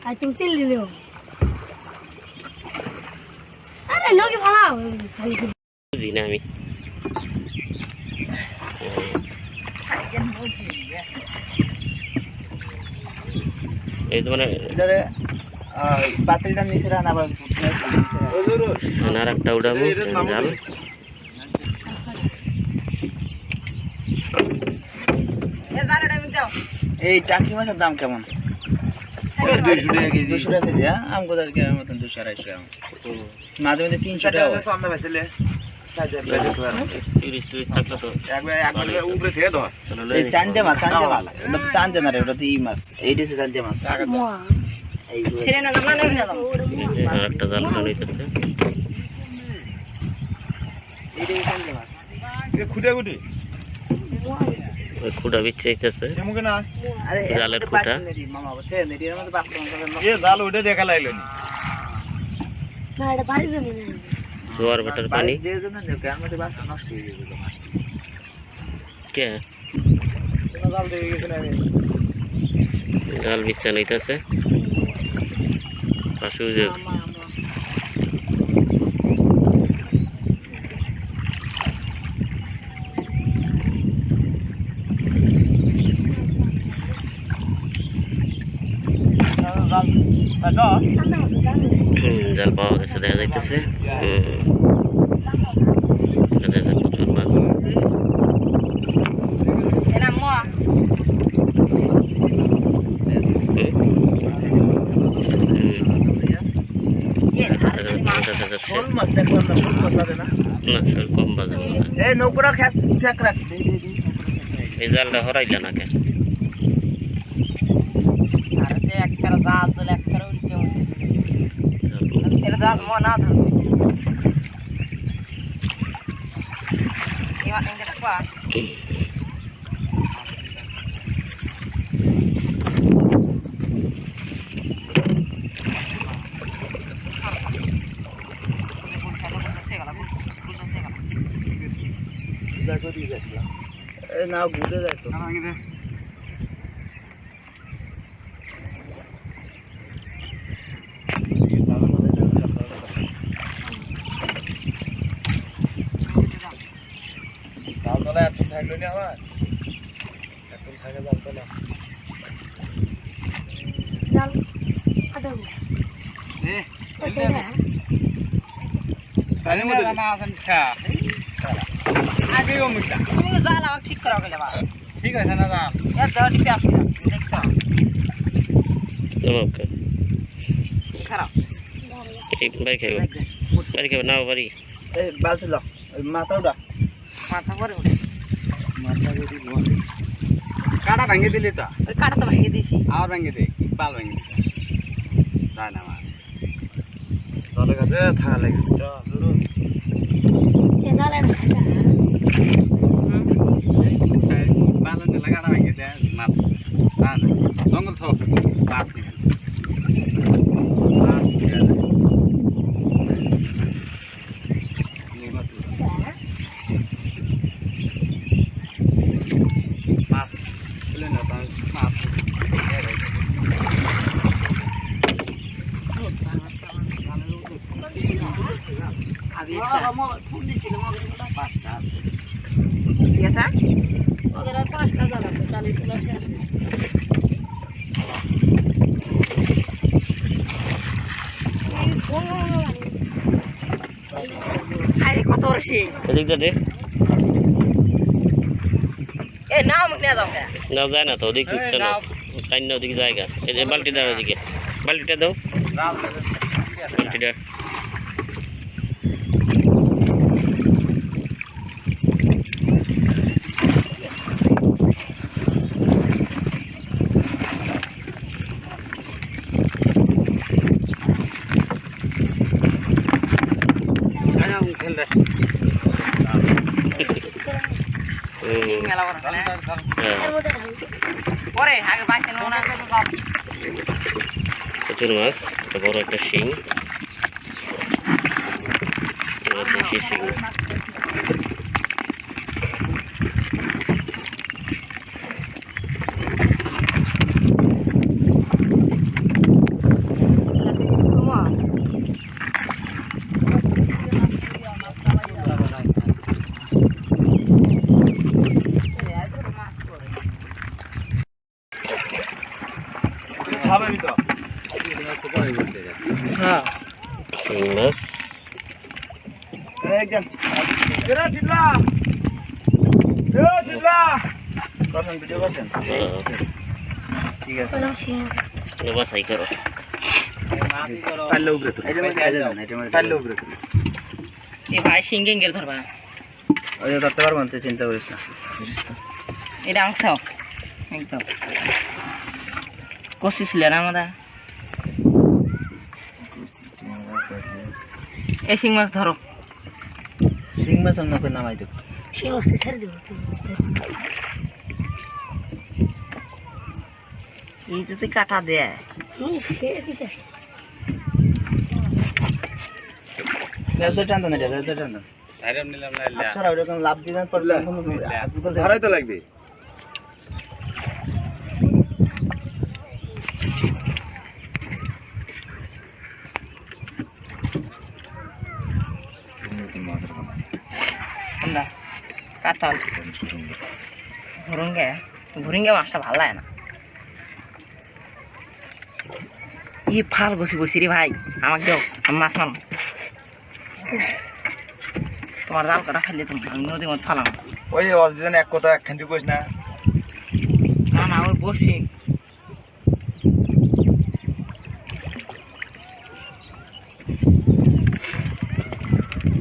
আর তুমি চিল দিলেও আরে নকি ভাঙাও বুঝি না আমি এই তো মানে পাত্রিটা নিচে রান আবার আর একটা উঠাবো জাল এই টাকি মাছের দাম কেমন? 200 টাকা কেজি। 200 টাকা কেজি, হ্যাঁ? আম কোথায় কেনার মতন 200 250 টাকা। মাঝে মাঝে 300 টাকা হয়। সামনে বেচলে 30 থাকলে তো একবার উপরে থেকে ধর। এই চান্দে মাছ। ওটা তো চান্দে না রে, ওটা তো ই মাছ। এইটা হচ্ছে চান্দে মাছ। এই ছেড়ে না মানে আর একটা জাল বানাইতেছে এইটাই চান্দে মাছ। খুঁটাখুটি ওই খুঁটা বিচ্ছাইতেছে এমন না আরে জালের খুঁটা মামা বলছে নেটির মধ্যে বাস করতে এ জাল ওইটা দেখা লাগলো না এটা বাড়ির জন্য না জোয়ার ভাটার পানি যে জন্য গ্রামের মধ্যে বাস নষ্ট হয়ে যাবে মাছ কে জাল দেখে গেছে না জাল বিচ্ছানাইতেছে পাশে যে জাল পাওয়া গেছে দেখা যাইতেছে প্রচুর মাছ কম বাজে এই নৌকোটা ঠেক রাখ এই জালটা হরাইলে না কেন জাল তোলে একটা উল্টে এটা জাল মো না ধর ইয়া ইনকে থাকবা না ঘুরে যায় তো জাল তোলা এত থাকলো না আমার এত থাকে জাল তোলা জাল আদম তাই মধ্যে না আছেন খা আগে ও মিটা তুমি জাল আমাকে ঠিক করা গেলে বা ঠিক আছে না জাল এ দড়ি পে আসছে দেখছো ওকে খারাপ এই বাড়ি খাবে না বাড়ি এই বালতি ল মাথা উড়া মাথা পরে উঠে মাথা যদি কাটা ভাঙে দিলি তো ওই কাটা তো ভেঙে দিছি আর ভাঙে দে বাল ভাঙে দে তাই না মাছ জলের কাছে থাকা লাগে চল এ জালে না বালন দিলে কাটা ভাঙে দে মাছ না না জঙ্গল থো মাছ নিয়ে মাছ তুলে না মাছ আগে ফুল দিছিল মগে পাঁচটা আছে ঠিক আছে ওদের আর 5টা জাল আছে জালে তোলা শেষ আরে কত রসি এদিকটা দে এ নাও মুখ নিয়ে যাও না যায় না তো ওদিকে না টাইন না ওদিকে জায়গা এই যে বালতি দাও ওদিকে বালতিটা দাও বালতিটা মেলা বড় খেলে এর মধ্যে ঢাল পরে আগে বাইতে নোনা প্রচুর মাছ একটা বড় একটা শিং দেশি শিং খাবেনি তো তো পরে বলতে যা হ্যাঁ শিং মাছ একদম এরা শিবলা শিবলা করছেন ভিডিও করছেন ঠিক আছে বললাম শিং বাছাই করো পারলে উপরে তো এটার মধ্যে ভেজে দেন এটার মধ্যে পারলে উপরে তো এ ভাই সিঙ্গে গেল ধরবা ওই যে ধরতে পারবো না তুই চিন্তা করিস না এটা অংশ একদম কোশিস ছিল না আমাদের এই শিং মাছ ধরো শিং মাছ অন্য করে নামাই দেবো শিং মাছটা ছেড়ে দেবো তুমি এই যদি কাটা দেয় সে দিতে বেশ টান দেন এটা বেশ টান দেন আইরন নিলাম না আচ্ছা ওরকম লাভ দিবেন পড়লে কোনো ধরাই তো লাগবে আমরা কাতাল ঘুরিঙ্গে মাছটা ভালো লাগে না ই ফাল গছি পড়ছি রে ভাই আমাকে দাও আমি মাছ মারো তোমার জাল কটা ফেললে তুমি আমি নদীর মধ্যে ফালাম ওই অসুবিধা এক কথা একখান দিয়ে কইস না না না ওই বসছি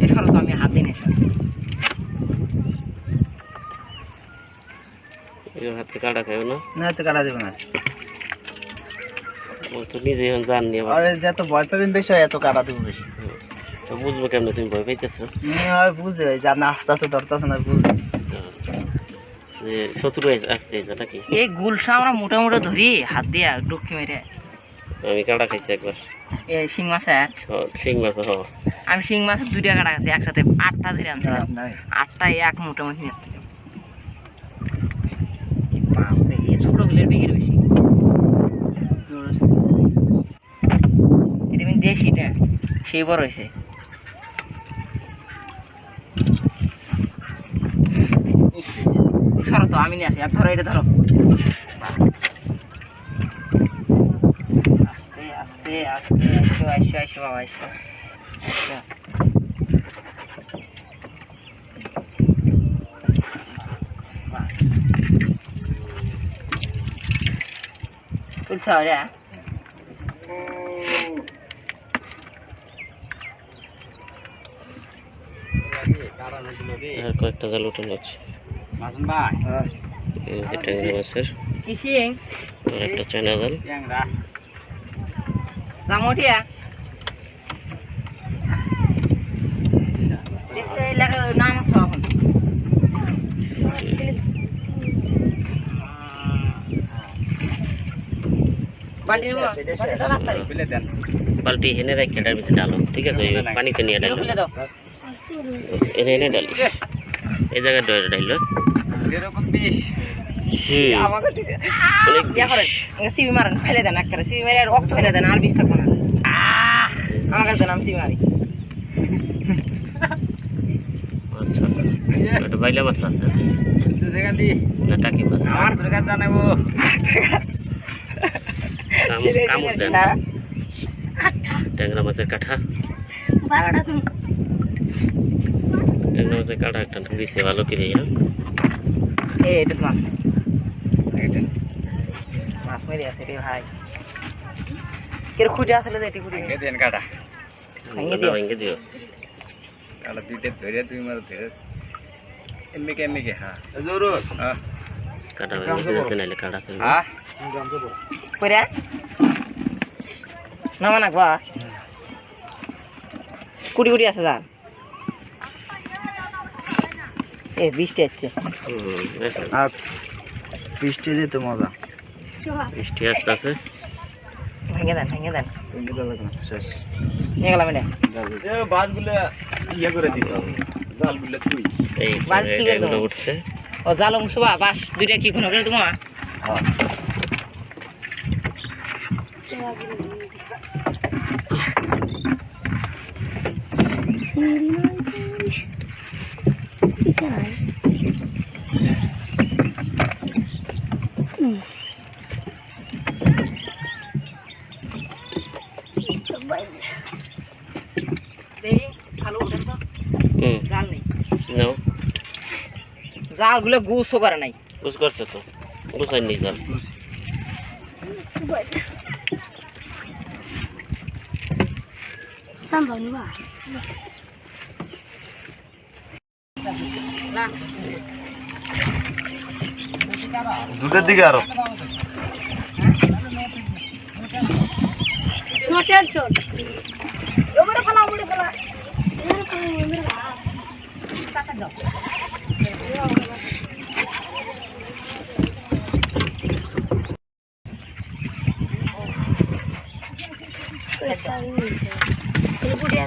এছাড়াও তো আমি হাত দিই না হাতে কাটা খাবে না না তো কাটা দেবে না ও তো নিজে জান নিয়ে আর যত ভয় পাবেন বেশি হয় এত কাটা দেবো বেশি তো বুঝবো কেমন তুমি ভয় পাইতেছো আমি বুঝতে পারি যে আপনি আস্তে আস্তে ধরতেছেন আমি বুঝতে যে শত্রু আসছে এটা নাকি এই গুলসা আমরা মোটামুটি ধরি হাত দিয়া ডুবকি মেরে আমি কাটা খাইছি একবার এই শিং মাছের শিং মাছ হ আমি শিং মাছের 2টা কাটা গেছি একসাথে 8টা ধরে আনছিলাম নাই 8টা এক মোটামুটি নিচ্ছিলাম বাপরে এই ছোটগুলোর বিক্রি বেশি এটা আমি দেশি না সেই বড় হয়েছে সরো তো আমি নিয়ে আসি আর ধরো এটা ধরো আস্তে আস্তে আস্তে আইসো আইসো বাবা আইসো তুলছ রে আর কয়েকটা জাল উঠে লাগছে মাসুম ভাই এই যে ট্যাংরা মাছের কি শিং আর একটা চায়না জাল ট্যাংরা জামটিয়া দেখতে লাগে নাম আছে এখন বালতি নেবো বালতিটা রাখতে পারি বিলে দেন বালতি এনে রেখে এটার ভিতরে ডালো ঠিক আছে ওই পানিতে নিয়ে ডালো ফেলে দাও এনে এনে ডালি এই জায়গায় ডাইলো এরকম বিষ আমাকে দিতে অনেক ইয়া করেন সিবি মারেন ফেলে দেন একটা সিবি মেরে আর রক্ত ফেলে দেন আর বিষ থাকবো না আমার কাছে দেন আমি সিবি মারি আচ্ছা এটা বাইলা মাছ আছে জায়গা দি না টাকি মাছ আমার দরকার জানাবো কামড় দেন ট্যাংরা মাছের কাঠা 12টা তুমি ট্যাংরা মাছের কাঠা একটা দিছে ভালো করে এটা মাছ মাছ মেরে আছে রে ভাই কের খুঁজে আসলে এটি খুঁজে ভেঙে দেন কাটা ভেঙে দিও কাটা দুইটা ধরে তুমি মারো ধরে এমনি হ্যাঁ জরুর হ্যাঁ কাটা ভেঙে দিয়েছে নাহলে কাটা ফেলবে হ্যাঁ পরে নামা না বা কুড়ি কুড়ি আছে যান এ বৃষ্টি হচ্ছে আর বৃষ্টি দিয়ে তো মজা বৃষ্টি আসতে আছে ভেঙে দেন ভেঙে দেওয়া লাগবে না, শেষ নিয়ে গেলাম এটা বাসগুলো ইয়ে করে দিতে হবে জালগুলো তুই এই বাল কি করে এগুলো দেবো? উঠছে ও জাল অংশ বা বাস দুইটা কি কোনো করে তোমার জালগুলো গুছও করে নাই। বুঝ করছে তো বুঝাই নি জাল সম্ভব না দুটোর দিকে আরো নো টেনশন ওমরে ফলা টাকা দাও এটা বুড়িয়া